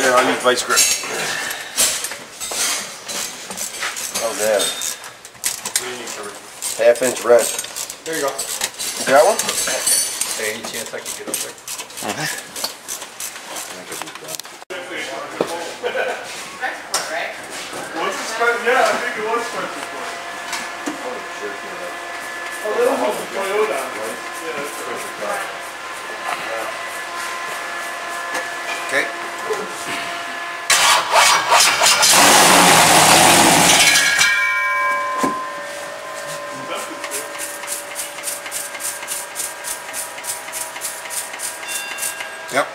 Here, I'll use vice grip. Oh, damn. What do you need, Kirby? Half-inch wrench. There you go. You got one? Hey, any chance I can get up there? Yeah, I think it was special for it. Oh, that was a Toyota. Yeah, that's right. Okay. Yep.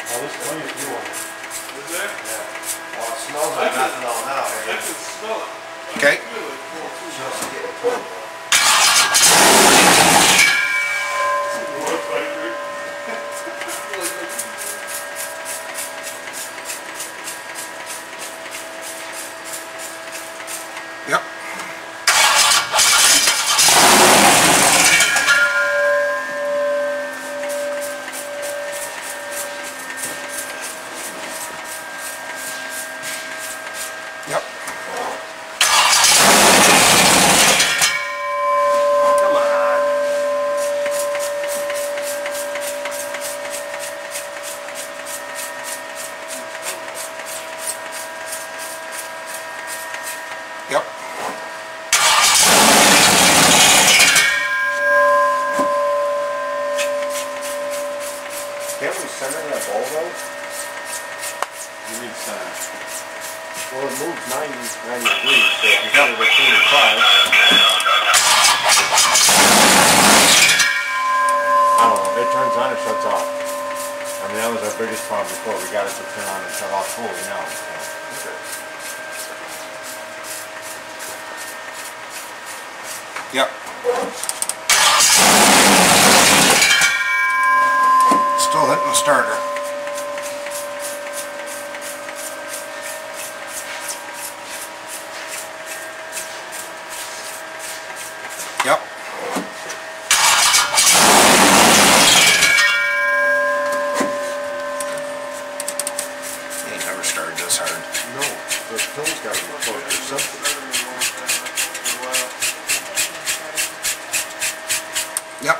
Oh, this one is new one. Is there? Yeah. Well, it smells like methanol now. I can smell it. Okay. Yep. Yep. Come on. Yep. Can't we center that ball though? You need center. Well, it moves 90 degrees, so if you go to 45. I don't know, it turns on or shuts off. I mean, that was our biggest problem before. We got it to turn on and shut off fully now. So. Yep. Still hitting the starter. Yep. He ain't never started this hard. No, the pill's got to be close or something. Yep.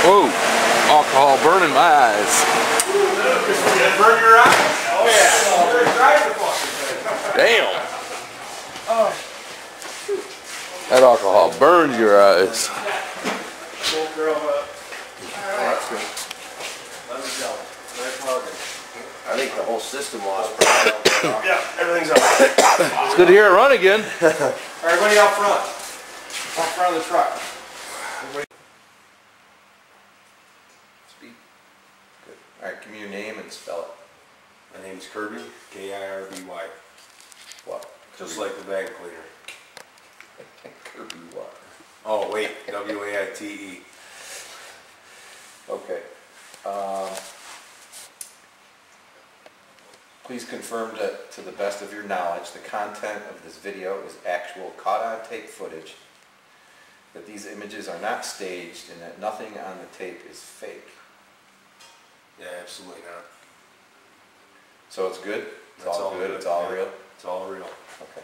Whoa, alcohol burning my eyes. Burn your eyes? Oh yeah. Damn. That alcohol burns your eyes. I think the whole system lost power. Yeah, everything's up. It's good to hear it run again. Alright, everybody out front. Out front of the truck. Speak. Good. Alright, give me your name and spell it. My name's Kirby, K-I-R-B-Y. What? Just like the bag cleaner. Kirby what? Oh wait, W-A-I-T-E. Okay. Please confirm that, to the best of your knowledge, the content of this video is actual caught-on-tape footage, that these images are not staged, and that nothing on the tape is fake. Yeah, absolutely not. So it's good? It's That's all good? It's all yeah. real? It's all real. Okay.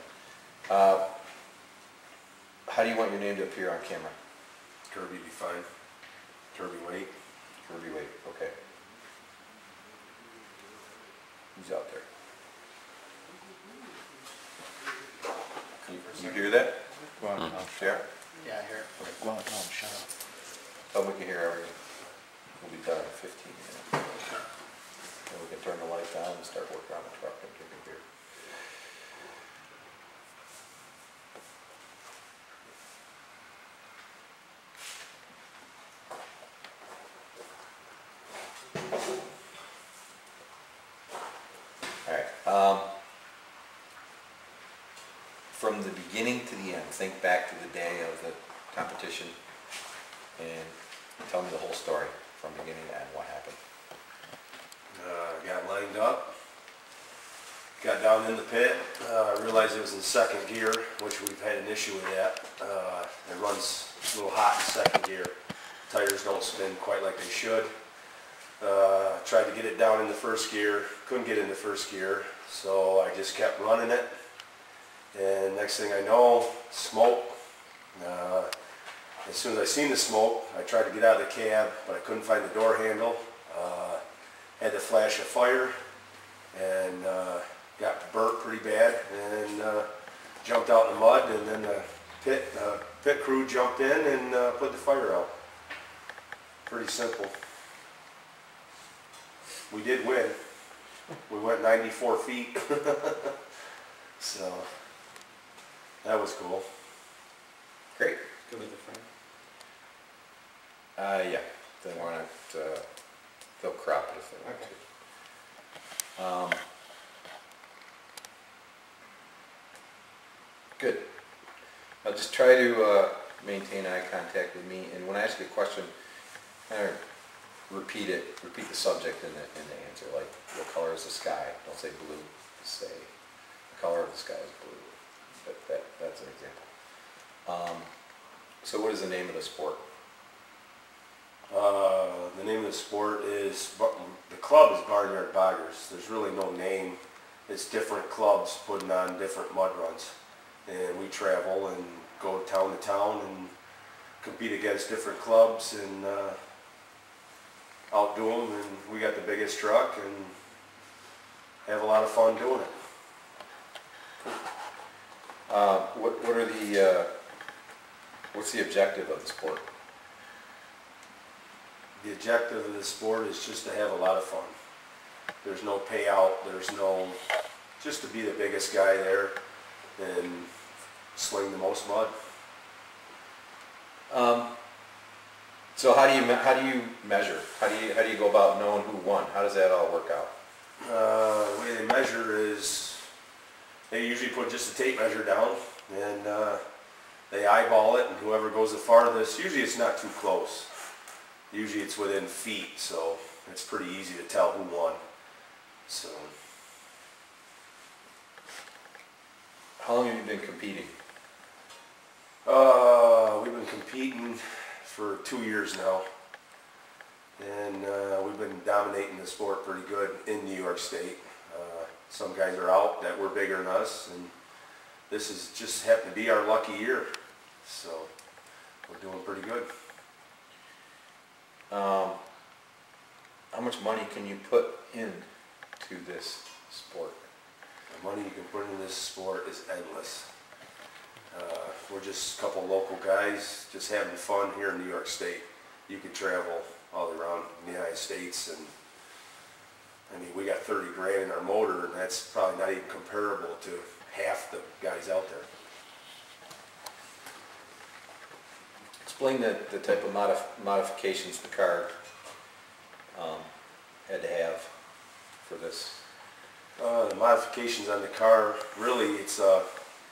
How do you want your name to appear on camera? Kirby be fine. Kirby Wait. Kirby Wait, okay. Who's out there? You hear that? Go on, Share? Yeah, I hear it. Go on, Tom, shut up. Tell them we can hear everything. We'll be done in 15 minutes. Then we can turn the lights on and start working on the truck and drinking beer. Alright, from the beginning to the end, think back to the day of the competition and tell me the whole story from beginning to end, what happened. Got lined up, got down in the pit, realized it was in second gear, which we've had an issue with that. It runs a little hot in second gear. Tires don't spin quite like they should. Tried to get it down in the first gear, couldn't get in the first gear, so I just kept running it. And next thing I know, smoke. As soon as I seen the smoke, I tried to get out of the cab, but I couldn't find the door handle. Had to flash a fire and got burnt pretty bad and jumped out in the mud, and then the pit crew jumped in and put the fire out. Pretty simple. We did win. We went 94 feet. So that was cool. Great. Go with the frame. Yeah, they want it, they'll crop it if they want to. Good. Now just try to maintain eye contact with me, and when I ask you a question, kind of repeat the subject in the answer, like what color is the sky? Don't say blue, just say the color of the sky is blue. That's an example. So what is the name of the sport? The name of the sport is, the club is Barnyard Boggers. There's really no name. It's different clubs putting on different mud runs. And we travel and go town to town and compete against different clubs and outdo them. And we got the biggest truck and have a lot of fun doing it. What are the, what's the objective of the sport? The objective of the sport is just to have a lot of fun. There's no payout, there's no, just to be the biggest guy there and sling the most mud. So how do you measure? How do you go about knowing who won? How does that all work out? The way they measure is they usually put just a tape measure down and they eyeball it, and whoever goes the farthest, usually it's not too close. Usually it's within feet, so it's pretty easy to tell who won. So. How long have you been competing? We've been competing for 2 years now, and we've been dominating the sport pretty good in New York State. Some guys are out that were bigger than us, and this is just happened to be our lucky year, so we're doing pretty good. How much money can you put into this sport? The money you can put into this sport is endless. We're just a couple local guys just having fun here in New York State. You could travel all around the United States, and I mean, we got 30 grand in our motor, and that's probably not even comparable to half the guys out there. Explain the type of modifications the car had to have for this. The modifications on the car, really it's a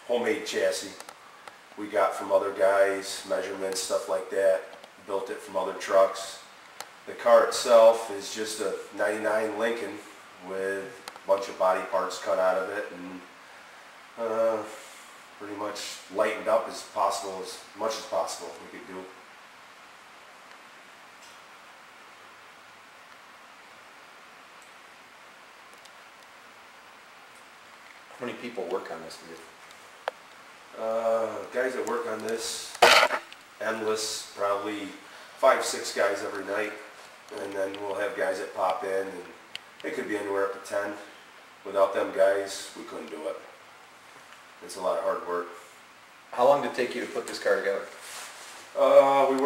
homemade chassis. We got from other guys, measurements, stuff like that. Built it from other trucks. The car itself is just a 99 Lincoln with a bunch of body parts cut out of it, and pretty much lightened up as possible, as much as possible we could do. How many people work on this vehicle? Guys that work on this, endless, probably 5-6 guys every night, and then we'll have guys that pop in, and it could be anywhere up to 10. Without them guys, we couldn't do it. It's a lot of hard work. How long did it take you to put this car together? We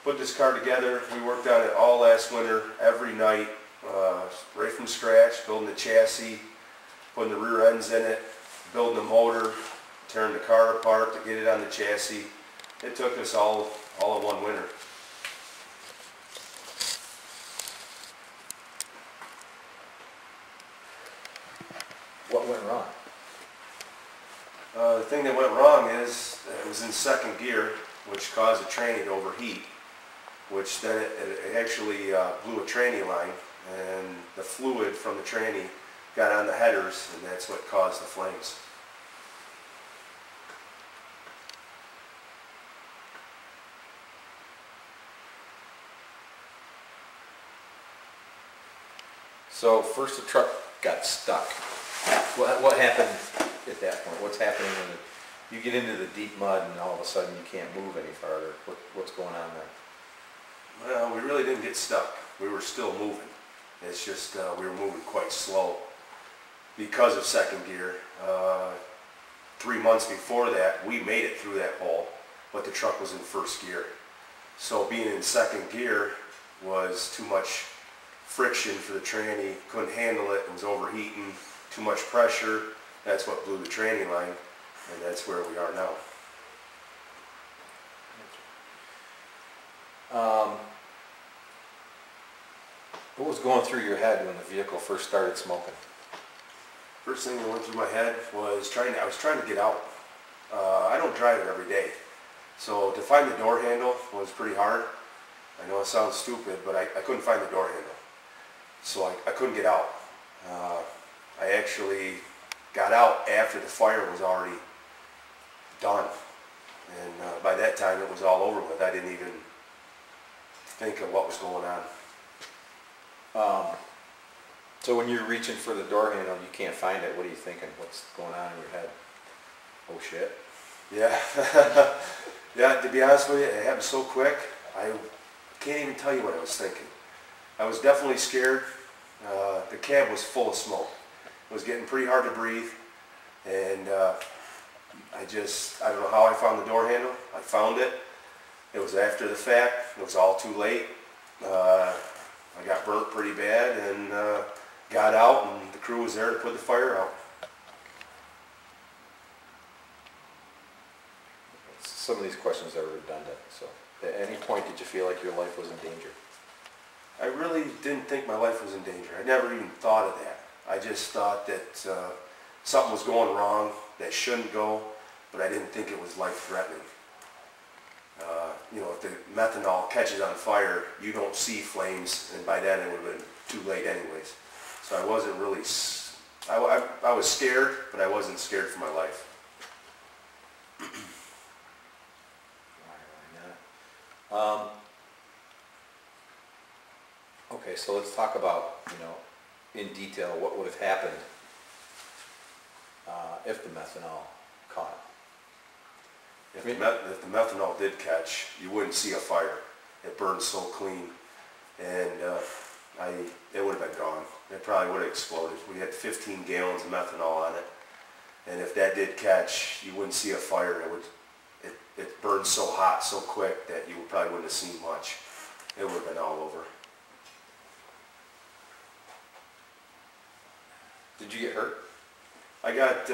put this car together. We worked on it all last winter, every night, right from scratch, building the chassis, putting the rear ends in it, building the motor, tearing the car apart to get it on the chassis. It took us all of one winter. What went wrong? The thing that went wrong is it was in second gear, which caused the tranny to overheat, which then it actually blew a tranny line, and the fluid from the tranny got on the headers, and that's what caused the flames. So first the truck got stuck. What happened at that point? What's happening when you get into the deep mud and all of a sudden you can't move any farther? What's going on there? Well, we really didn't get stuck. We were still moving. It's just we were moving quite slow because of second gear. 3 months before that, we made it through that hole, but the truck was in first gear. So being in second gear was too much friction for the tranny, couldn't handle it, it was overheating, too much pressure. That's what blew the tranny line, and that's where we are now. What was going through your head when the vehicle first started smoking? First thing that went through my head was I was trying to get out. I don't drive it every day, so to find the door handle was pretty hard. I know it sounds stupid, but I couldn't find the door handle, so I couldn't get out. I actually got out after the fire was already done, and by that time it was all over with. I didn't even think of what was going on. So when you're reaching for the door handle, you can't find it. What are you thinking? What's going on in your head? Oh shit. Yeah. Yeah, to be honest with you, it happened so quick, I can't even tell you what I was thinking. I was definitely scared. The cab was full of smoke. It was getting pretty hard to breathe, and I don't know how I found the door handle. I found it. It was after the fact. It was all too late. I got burnt pretty bad, and got out, and the crew was there to put the fire out. Some of these questions are redundant, so at any point did you feel like your life was in danger? I really didn't think my life was in danger. I never even thought of that. I just thought that something was going wrong that shouldn't go, but I didn't think it was life-threatening. You know, if the methanol catches on fire, you don't see flames, and by then it would have been too late anyways. So I wasn't really, I was scared, but I wasn't scared for my life. Why not? Okay, so let's talk about, in detail what would have happened if the methanol caught. If the methanol did catch, you wouldn't see a fire. It burned so clean, and it would have been gone. It probably would have exploded. We had 15 gallons of methanol on it, and if that did catch, you wouldn't see a fire. It burned so hot, so quick that you probably wouldn't have seen much. It would have been all over. Did you get hurt? I got,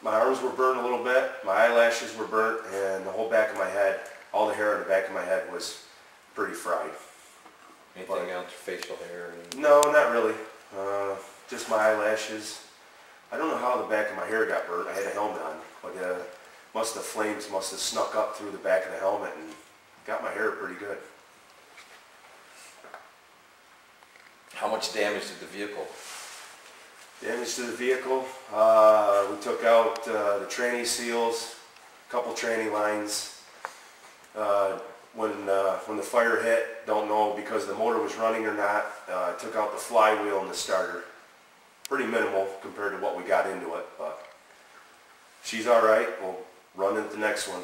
my arms were burned a little bit, my eyelashes were burnt, and the whole back of my head, all the hair on the back of my head was pretty fried. Anything else, facial hair? No, not really. Just my eyelashes. I don't know how the back of my hair got burnt. I had a helmet on, but the flames must have snuck up through the back of the helmet and got my hair pretty good. How much damage did the vehicle Damage to the vehicle, we took out the tranny seals, a couple tranny lines. When the fire hit, don't know because the motor was running or not, took out the flywheel and the starter. Pretty minimal compared to what we got into it, but she's alright. We'll run into the next one.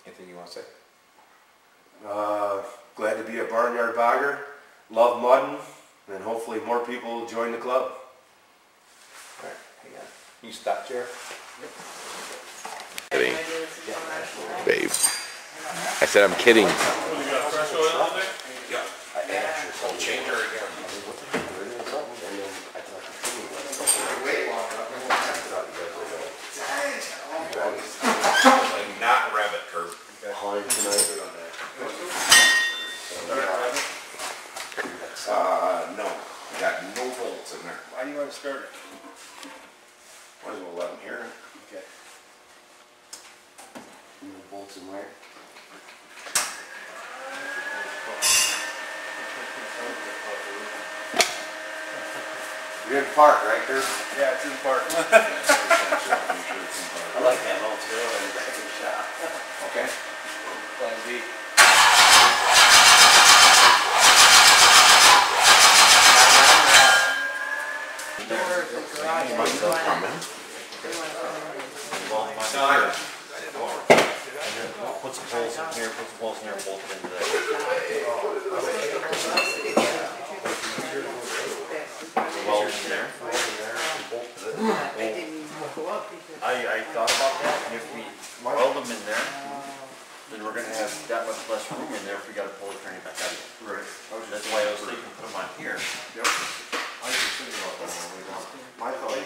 Anything you want to say? Glad to be a barnyard bogger. Love mudding, and hopefully more people will join the club. Alright, hang on. You stop, Jared? Kidding. Babe. I said I'm kidding. I'll change her again. Not rabbit curve. No. Got no bolts in there. Why do you want to start it? Might as well let them hear it. Okay. No bolts in there. You're in the park, right, Kirby? Yeah, it's in the park. I like that little trail in the back of the shop. Okay. Plan B. Put some holes in here, put some holes in there, bolt it into there. Weld in there. I thought about that, and if we weld them in there, then we're gonna have that much less room in there if we gotta pull the tranny back out again. Right. That's why I was thinking put them on here. Yep. I was just thinking about that when we got my thought.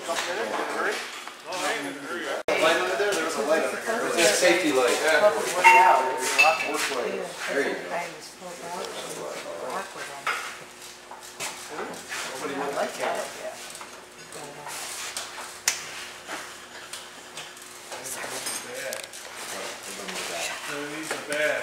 Light under there? There was a light under here. It's a safety light. Public way out. Work light. There you go. Nobody went Like that, yeah. These are bad.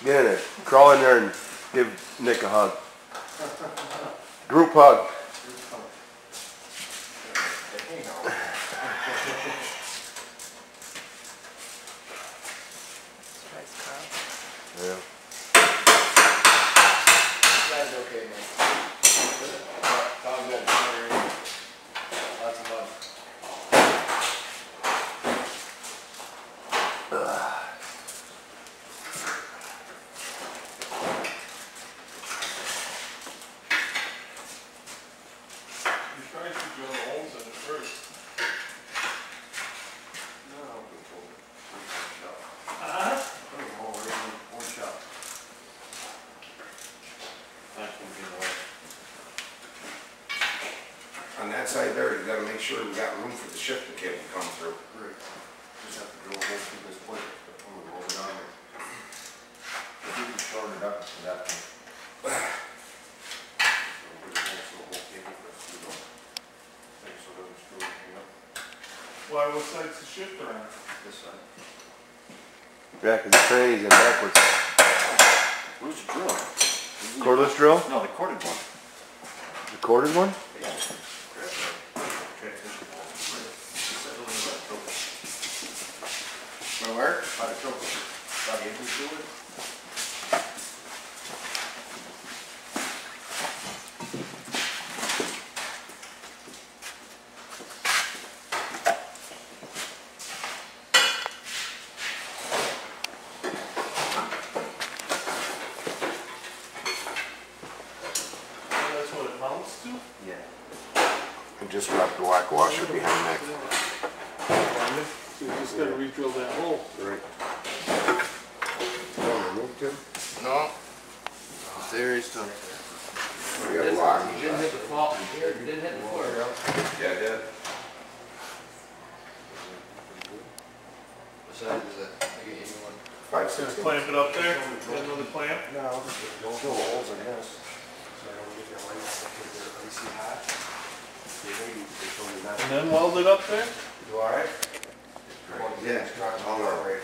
Get in there. Crawl in there and give Nick a hug. Group hug. Yeah. That's okay, man. Tom's got lots of mud. On that side there, you gotta make sure we got room for the shifting cable to come through. Great. Just have to drill a hole through this plate. We'll roll it on there. If you can shorten it up to that point. So we're just going to the whole cable for us to go. Make so it doesn't screw anything up. Why, what side's the shifter on? This side. Yeah, because the tranny's in backwards. Where's the drill? Cordless drill? No, the corded one. The corded one? Yeah. Where? By the choke. By the engine fluid. That's what it mounts to? Yeah. And just wrap the whack washer behind that. So you just gotta re-drill that hole. Right. No. There is done. We got a lock. You didn't hit the fault here, you didn't hit the floor. Yeah, I did. What size is it? I get you one. 5/16. Clamp it up there, get another clamp. No, still holes, I guess. So I don't get their lights, because they're icy hot. They told me not And then weld it up there. to do all right. Yeah, all right.